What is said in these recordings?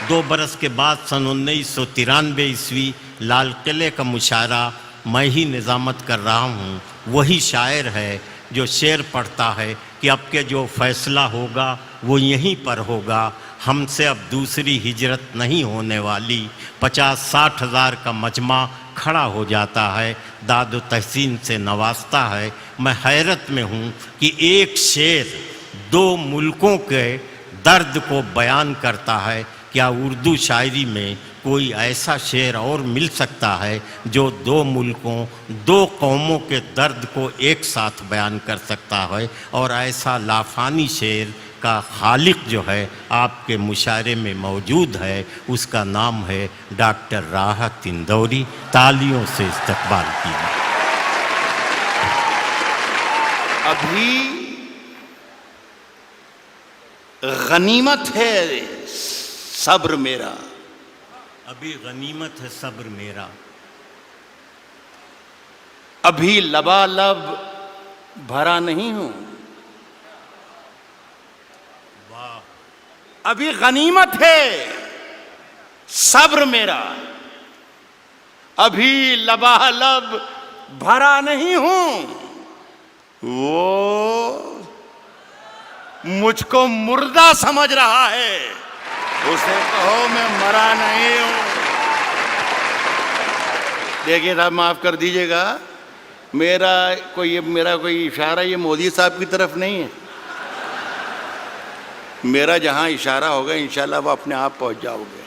2 बरस के बाद सन 1993 ईस्वी लाल किले का मुशायरा मैं ही निज़ामत कर रहा हूँ। वही शायर है जो शेर पढ़ता है कि अब के जो फैसला होगा वो यहीं पर होगा, हमसे अब दूसरी हिजरत नहीं होने वाली। 50-60 हज़ार का मजमा खड़ा हो जाता है, दाद तहसीन से नवाजता है। मैं हैरत में हूँ कि एक शेर 2 मुल्कों के दर्द को बयान करता है। क्या उर्दू शायरी में कोई ऐसा शेर और मिल सकता है जो 2 मुल्कों 2 कौमों के दर्द को एक साथ बयान कर सकता है? और ऐसा लाफानी शेर का खालिक जो है आपके मुशायरे में मौजूद है, उसका नाम है डॉक्टर राहत इंदौरी। तालियों से इस्तकबाल कीजिए। अभी गनीमत है सब्र मेरा, अभी गनीमत है सब्र मेरा, अभी लबालब भरा नहीं हूं। वाह। अभी गनीमत है सब्र मेरा, अभी लबालब भरा नहीं हूं। वो मुझको मुर्दा समझ रहा है, उसे कहो मैं मरा नहीं हूं। देखिए साहब, माफ कर दीजिएगा, मेरा कोई इशारा ये मोदी साहब की तरफ नहीं है। मेरा जहां इशारा होगा इंशाल्लाह वो अपने आप पहुंच जाओगे।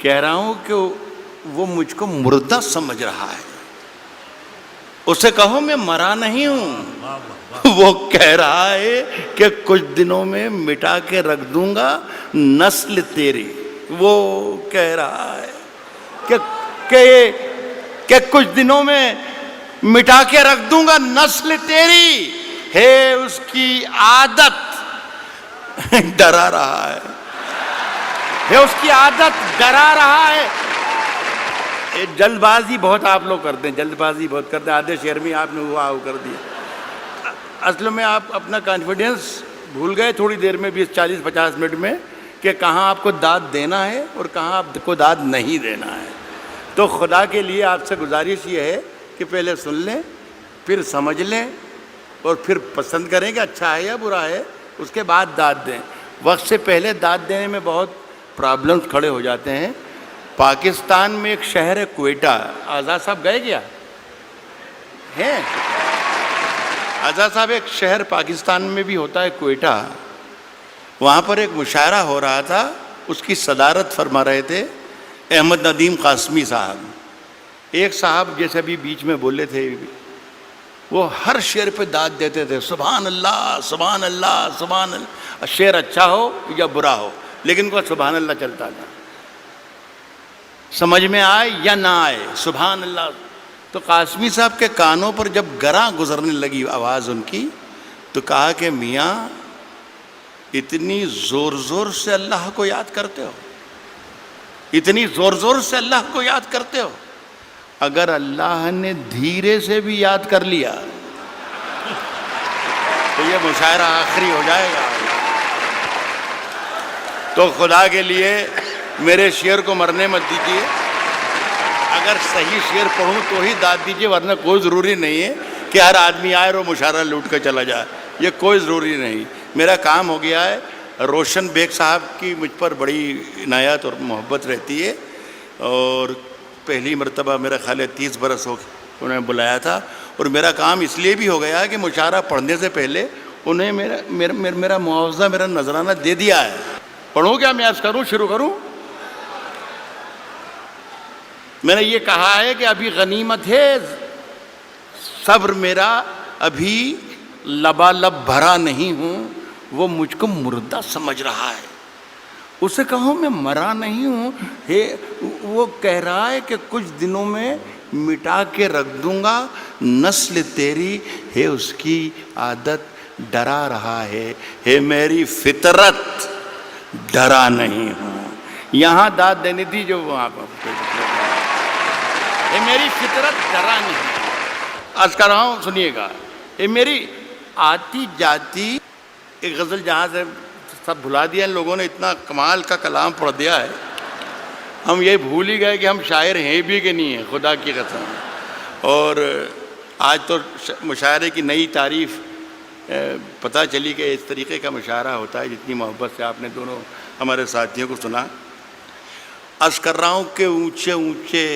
कह रहा हूं कि वो मुझको मुर्दा समझ रहा है, उसे कहो मैं मरा नहीं हूं। वो कह रहा है कि कुछ दिनों में मिटा के रख दूंगा नस्ल तेरी। वो कह रहा है कि कुछ दिनों में मिटा के रख दूंगा नस्ल तेरी, है उसकी आदत डरा रहा है उसकी आदत डरा रहा है। जल्दबाजी बहुत आप लोग करते हैं, जल्दबाजी बहुत करते हैं। आधे शेर में आपने हुआ कर दिया। असल में आप अपना कॉन्फिडेंस भूल गए थोड़ी देर में, 20-40-50 मिनट में, कि कहाँ आपको दाद देना है और कहाँ आपको दाद नहीं देना है। तो खुदा के लिए आपसे गुजारिश ये है कि पहले सुन लें, फिर समझ लें और फिर पसंद करें कि अच्छा है या बुरा है, उसके बाद दाद दें। वक्त से पहले दाद देने में बहुत प्रॉब्लम्स खड़े हो जाते हैं। पाकिस्तान में एक शहर है क्वेटा, आज़ाद साहब गए क्या हैं? आज़ाद साहब, एक शहर पाकिस्तान में भी होता है क्वेटा, वहाँ पर एक मुशायरा हो रहा था, उसकी सदारत फरमा रहे थे अहमद नदीम कासमी साहब। एक साहब जैसे अभी बीच में बोले थे, वो हर शेर पे दाद देते थे, सुभान अल्लाह सुभान अल्लाह सुभान अल्लाह। शेर अच्छा हो या बुरा हो, लेकिन उनका सुभान अल्लाह चलता था, समझ में आए या ना आए, सुभान अल्लाह। तो कासमी साहब के कानों पर जब गरा गुजरने लगी आवाज़ उनकी, तो कहा कि मियाँ इतनी ज़ोर ज़ोर से अल्लाह को याद करते हो, इतनी ज़ोर ज़ोर से अल्लाह को याद करते हो, अगर अल्लाह ने धीरे से भी याद कर लिया तो ये मुशायरा आखिरी हो जाएगा। तो खुदा के लिए मेरे शेर को मरने मत दीजिए। अगर सही शेर पढ़ूं तो ही दाद दीजिए, वरना कोई ज़रूरी नहीं है कि हर आदमी आए और मुशायरा लूट कर चला जाए, ये कोई ज़रूरी नहीं। मेरा काम हो गया है। रोशन बेग साहब की मुझ पर बड़ी इनायत और मोहब्बत रहती है, और पहली मरतबा मेरा ख्याल है 30 बरस हो उन्होंने बुलाया था, और मेरा काम इसलिए भी हो गया है कि मुशायरा पढ़ने से पहले उन्हें मेरा मुआवजा, मेरा नजराना दे दिया है। पढ़ूँ क्या मैं आज करूँ, शुरू करूँ? मैंने ये कहा है कि अभी गनीमत है सब्र मेरा, अभी लबालब भरा नहीं हूँ। वो मुझको मुर्दा समझ रहा है, उसे कहो मैं मरा नहीं हूँ। हे, वो कह रहा है कि कुछ दिनों में मिटा के रख दूंगा नस्ल तेरी, है उसकी आदत डरा रहा है। हे मेरी फितरत डरा नहीं हूँ। यहाँ दाद देनी थी जो वहाँ पर, ये मेरी फितरत डरा नहीं। आज कर रहा हूँ, सुनिएगा। ये मेरी आती जाती एक गज़ल जहाँ से सब भुला दिया इन लोगों ने, इतना कमाल का कलाम पढ़ दिया है, हम ये भूल ही गए कि हम शायर हैं भी कि नहीं हैं, खुदा की कसम। और आज तो मुशायरे की नई तारीफ़ पता चली कि इस तरीक़े का मुशायरा होता है, जितनी मोहब्बत से आपने दोनों हमारे साथियों को सुना। अर्ज़ कर रहा हूँ कि ऊंचे ऊंचे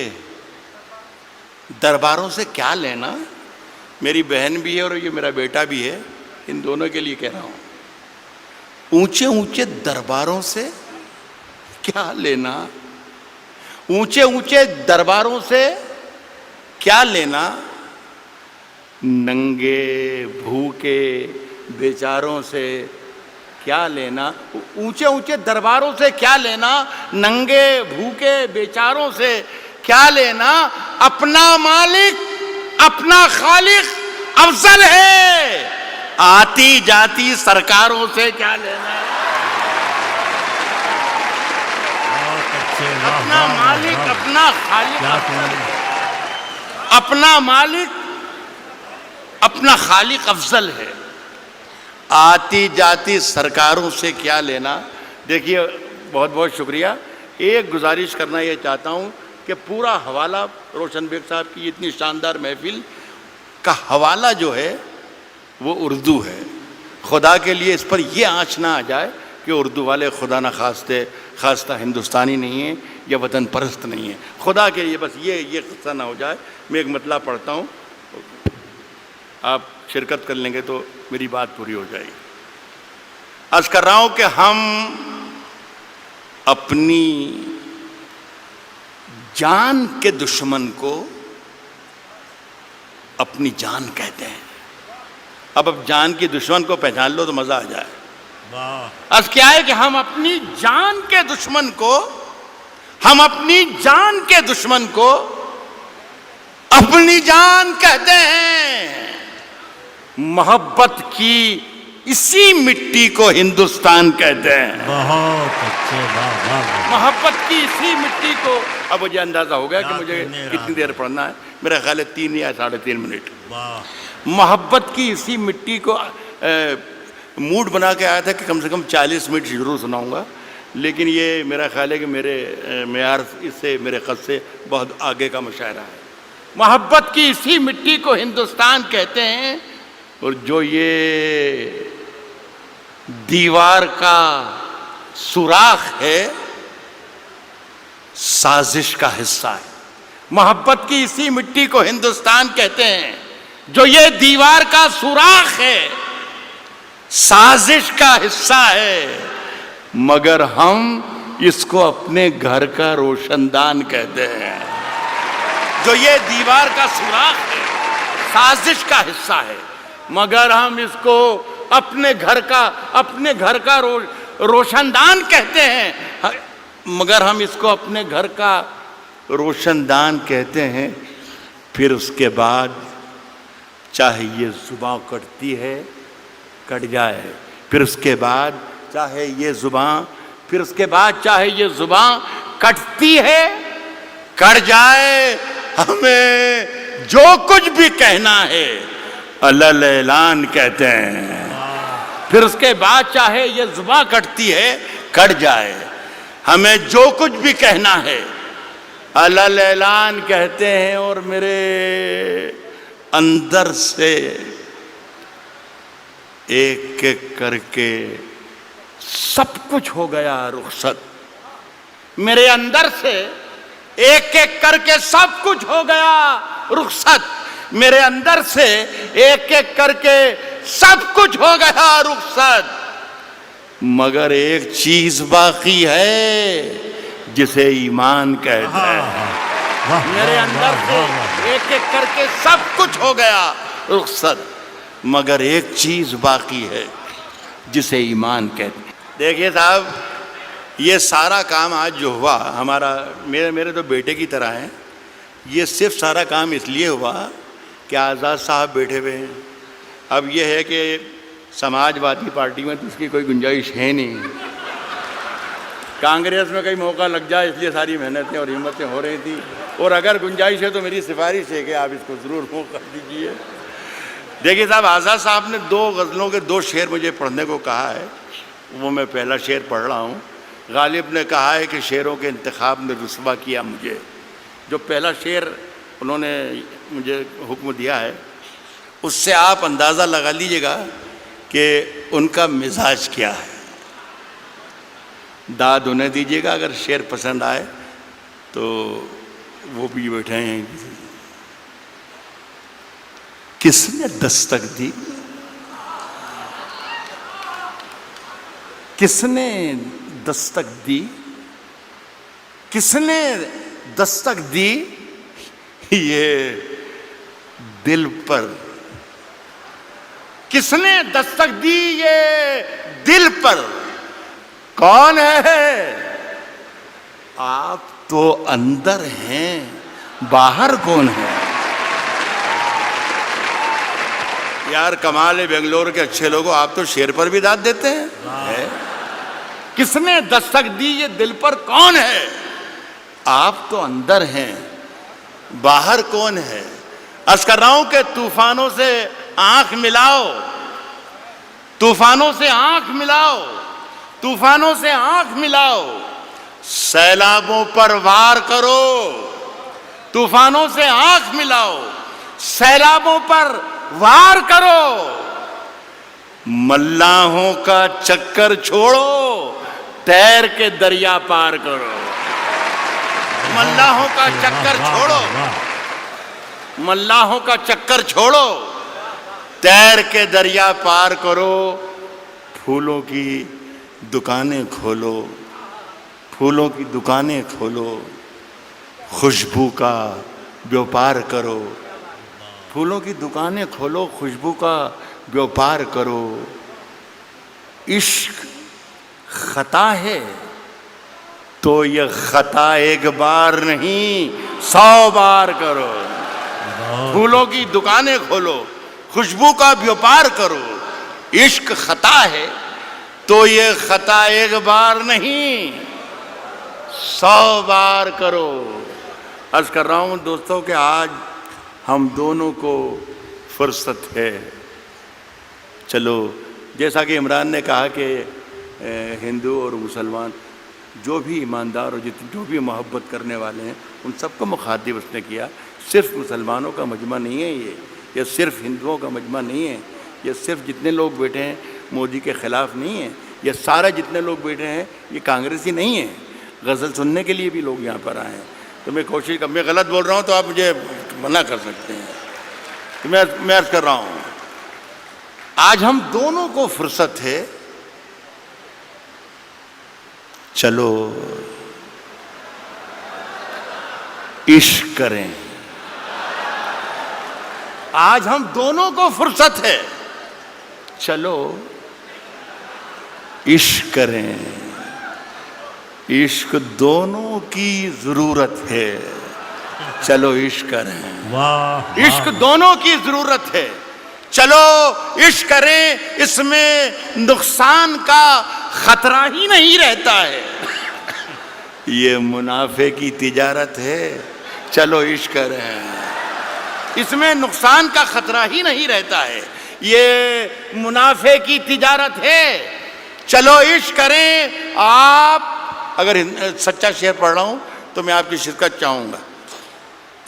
दरबारों से क्या लेना, मेरी बहन भी है और ये मेरा बेटा भी है, इन दोनों के लिए कह रहा हूँ, ऊंचे ऊंचे दरबारों से क्या लेना, ऊंचे ऊंचे दरबारों से क्या लेना, नंगे भूखे बेचारों से क्या लेना, ऊंचे ऊंचे दरबारों से क्या लेना, नंगे भूखे बेचारों से क्या लेना, अपना मालिक अपना खालिक अफजल है, आती जाती सरकारों से क्या लेना। अपना मालिक अपना खालिक, अपना मालिक अपना खालिक अफजल है, आती जाती सरकारों से क्या लेना। देखिए बहुत बहुत शुक्रिया। एक गुजारिश करना ये चाहता हूँ कि पूरा हवाला रोशन बेग साहब की इतनी शानदार महफिल का हवाला जो है वो उर्दू है। खुदा के लिए इस पर यह आँच ना आ जाए कि उर्दू वाले खुदा न खास्ता हिंदुस्तानी नहीं है या वतन परस्त नहीं है। खुदा के लिए बस ये क़स्सा ना हो जाए। मैं एक मतला पढ़ता हूँ, आप शिरकत कर लेंगे तो मेरी बात पूरी हो जाएगी। अर्ज़ कर रहा हूँ कि हम अपनी जान के दुश्मन को अपनी जान कहते हैं। अब जान की दुश्मन को पहचान लो तो मजा आ जाए। अर्ज़ क्या है कि हम अपनी जान के दुश्मन को, हम अपनी जान के दुश्मन को अपनी जान कहते हैं। मोहब्बत की इसी मिट्टी को हिंदुस्तान कहते हैं। बहुत अच्छे, मोहब्बत की इसी मिट्टी को। अब मुझे अंदाजा हो गया कि मुझे कितनी देर पढ़ना है। मेरा ख्याल है 3 या 3.5 मिनट। मोहब्बत की इसी मिट्टी को मूड बना के आया था कि कम से कम 40 मिनट जरूर सुनाऊंगा, लेकिन ये मेरा ख्याल है कि मेरे मेयार इससे, मेरे कद से बहुत आगे का मुशायरा है। मोहब्बत की इसी मिट्टी को हिंदुस्तान कहते हैं, और जो ये दीवार का सुराख है साजिश का हिस्सा है। मोहब्बत की इसी मिट्टी को हिंदुस्तान कहते हैं, जो ये दीवार का सुराख है साजिश का हिस्सा है, मगर हम इसको अपने घर का रोशनदान कहते हैं। जो ये दीवार का सुराख है साजिश का हिस्सा है, मगर हम इसको अपने घर का रोशनदान कहते हैं। मगर हम इसको अपने घर का रोशनदान कहते हैं। फिर उसके बाद चाहे ये जुबां कटती है कट जाए, फिर उसके बाद चाहे ये जुबां, फिर उसके बाद चाहे ये जुबां कटती है कट जाए, हमें जो कुछ भी कहना है अलल ऐलान कहते हैं। फिर उसके बाद चाहे ये जुबां कटती है कट जाए, हमें जो कुछ भी कहना है अलल ऐलान कहते हैं। और मेरे अंदर से एक एक करके सब कुछ हो गया रुखसत। मेरे अंदर से एक एक करके सब कुछ हो गया रुखसत। मेरे अंदर से एक एक करके सब कुछ हो गया रुखसत, मगर एक चीज बाकी है जिसे ईमान कहते हैं। मेरे अंदर से एक एक करके सब कुछ हो गया रुखसत, मगर एक चीज बाकी है जिसे ईमान कहते हैं। देखिए साहब, ये सारा काम आज जो हुआ हमारा, मेरे तो बेटे की तरह है। ये सिर्फ सारा काम इसलिए हुआ कि आज़ाद साहब बैठे हुए हैं। अब ये है कि समाजवादी पार्टी में तो उसकी कोई गुंजाइश है नहीं, कांग्रेस में कहीं मौका लग जाए, इसलिए सारी मेहनतें और हिम्मतें हो रही थी। और अगर गुंजाइश है तो मेरी सिफारिश है कि आप इसको ज़रूर मौका दीजिए। देखिए साहब, आज़ाद साहब ने 2 गज़लों के 2 शेर मुझे पढ़ने को कहा है। वो मैं पहला शेर पढ़ रहा हूँ। गालिब ने कहा है कि शेरों के इंतखाब में रुस्वा किया मुझे। जो पहला शेर उन्होंने मुझे हुक्म दिया है, उससे आप अंदाज़ा लगा लीजिएगा कि उनका मिजाज क्या है। दाद उन्हें दीजिएगा, अगर शेर पसंद आए तो वो भी बैठे हैं। किसने दस्तक दी, किसने दस्तक दी, किसने दस्तक दी ये दिल पर, किसने दस्तक दी ये दिल पर, कौन है? आप तो अंदर हैं, बाहर कौन है? यार कमाल है बेंगलोर के अच्छे लोगों, आप तो शेर पर भी दाद देते हैं। है? किसने दस्तक दी ये दिल पर, कौन है? आप तो अंदर हैं, बाहर कौन है? अर्ज कर रहा हूं कि तूफानों से आंख मिलाओ, तूफानों से आंख मिलाओ, तूफानों से आंख मिलाओ, सैलाबों पर वार करो। तूफानों से आंख मिलाओ, सैलाबों पर वार करो। मल्लाहों का चक्कर छोड़ो, तैर के दरिया पार करो। मल्लाहों का चक्कर छोड़ो, मल्लाहों का चक्कर छोड़ो, तैर के दरिया पार करो। फूलों की दुकानें खोलो, फूलों की दुकानें खोलो, खुशबू का व्यापार करो। फूलों की दुकानें खोलो, खुशबू का व्यापार करो। इश्क खता है तो यह खता एक बार नहीं 100 बार करो। फूलों की दुकानें खोलो, खुशबू का व्यापार करो। इश्क खता है तो ये खता एक बार नहीं 100 बार करो। अर्ज कर रहा हूं दोस्तों कि आज हम दोनों को फुर्सत है। चलो, जैसा कि इमरान ने कहा कि हिंदू और मुसलमान जो भी ईमानदार और जो भी मोहब्बत करने वाले हैं उन सबको मुखातिब उसने किया। सिर्फ मुसलमानों का मजमा नहीं है ये सिर्फ हिंदुओं का मजमा नहीं है, ये सिर्फ जितने लोग बैठे हैं मोदी के ख़िलाफ़ नहीं है, ये सारे जितने लोग बैठे हैं ये कांग्रेसी नहीं है। गज़ल सुनने के लिए भी लोग यहाँ पर आए हैं। तो मैं कोशिश कर, मैं गलत बोल रहा हूँ तो आप मुझे मना कर सकते हैं। तो मैं अर्ज़ कर रहा हूँ आज हम दोनों को फुर्सत है, चलो इश्क करें। आज हम दोनों को फुर्सत है, चलो इश्क करें। इश्क दोनों की जरूरत है, चलो इश्क करें। वाह, इश्क दोनों की जरूरत है, चलो इश्क करें। इसमें नुकसान का खतरा ही नहीं रहता है। ये मुनाफे की तिजारत है, चलो इश्क करें। इसमें नुकसान का खतरा ही नहीं रहता है, ये मुनाफे की तिजारत है, चलो इश्क करें। आप अगर सच्चा शेर पढ़ रहा हूं तो मैं आपकी शिरकत चाहूंगा।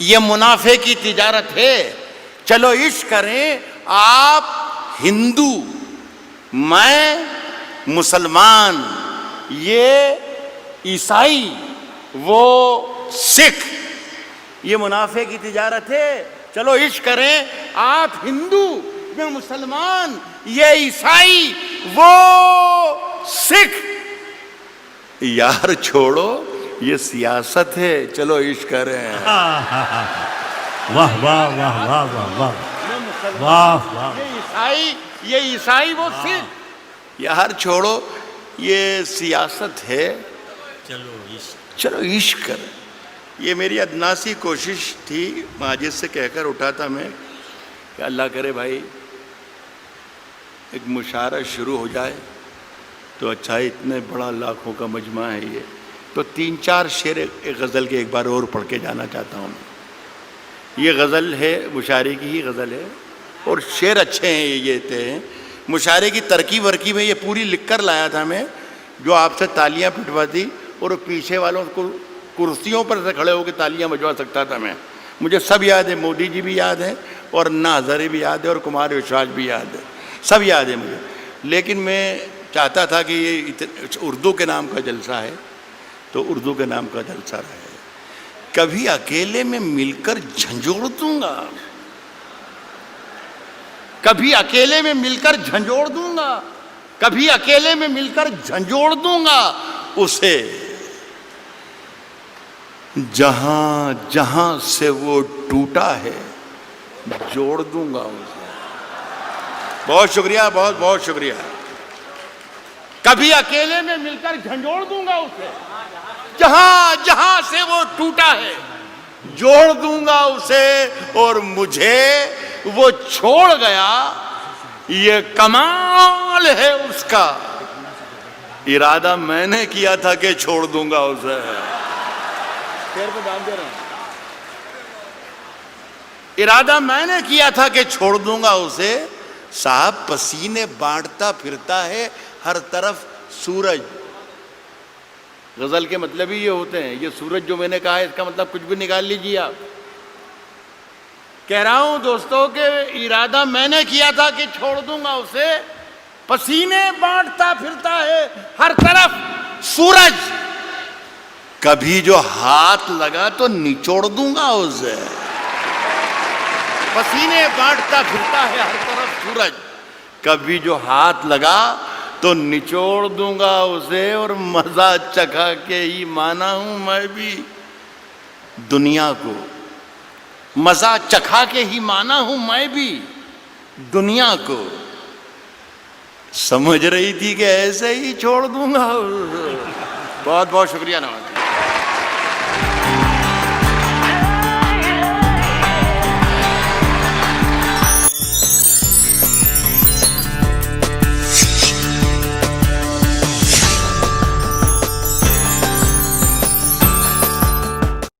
ये मुनाफे की तिजारत है, चलो इश्क करें। आप हिंदू, मैं मुसलमान, ये ईसाई, वो सिख, ये मुनाफे की तिजारत है, चलो इश्क करें। आप हिंदू, मैं मुसलमान, ये ईसाई, वो सिख, यार छोड़ो ये सियासत है, चलो इश्क करें। वाह वाह वाह वाह वाह वाह वाह वाह। ये ईसाई वो सिख, यार छोड़ो ये सियासत है, चलो इश्क करें। ये मेरी अदनासी कोशिश थी, माजिद से कहकर उठा था मैं कि अल्लाह करे भाई एक मुशायरा शुरू हो जाए तो अच्छा है। इतने बड़ा लाखों का मजमा है ये, तो 3-4 शेर एक गज़ल के एक बार और पढ़ के जाना चाहता हूँ। ये गज़ल है, मुशायरे की ही गज़ल है और शेर अच्छे हैं ये थे मुशायरे की तरकीब वरकीब है, ये पूरी लिख कर लाया था मैं, जो आपसे तालियां पिटवाती और पीछे वालों को कुर्सियों पर से खड़े होकर तालियां बजवा सकता था मैं। मुझे सब याद है, मोदी जी भी याद है और अन्ना हज़ारे भी याद है और कुमार विश्वास भी याद है, सब याद है मुझे। लेकिन मैं चाहता था कि ये उर्दू के नाम का जलसा है तो उर्दू के नाम का जलसा रहे। कभी अकेले में मिलकर झंझोड़ दूंगा, कभी अकेले में मिलकर झंझोड़ दूंगा, कभी अकेले में मिलकर झंझोड़ दूंगा उसे, जहां जहां से वो टूटा है जोड़ दूंगा उसे। बहुत शुक्रिया, बहुत बहुत शुक्रिया। कभी अकेले में मिलकर झंझोड़ दूंगा उसे, जहां जहां से वो टूटा है जोड़ दूंगा उसे, और मुझे वो छोड़ गया ये कमाल है उसका, इरादा मैंने किया था कि छोड़ दूंगा उसे। पैर पे बांध दे रहा हूं। इरादा मैंने किया था कि छोड़ दूंगा उसे, साहब पसीने बांटता फिरता है हर तरफ सूरज। गजल के मतलब ही ये होते हैं, ये सूरज जो मैंने कहा है इसका मतलब कुछ भी निकाल लीजिए आप। कह रहा हूं दोस्तों कि इरादा मैंने किया था कि छोड़ दूंगा उसे, पसीने बांटता फिरता है हर तरफ सूरज, कभी जो हाथ लगा तो निचोड़ दूंगा उसे। पसीने बांटता फिरता है हर तरफ सूरज, कभी जो हाथ लगा तो निचोड़ दूंगा उसे, और मजा चखा के ही माना हूं मैं भी दुनिया को, मजा चखा के ही माना हूं मैं भी दुनिया को। समझ रही थी कि ऐसे ही छोड़ दूंगा। बहुत बहुत शुक्रिया नवाज।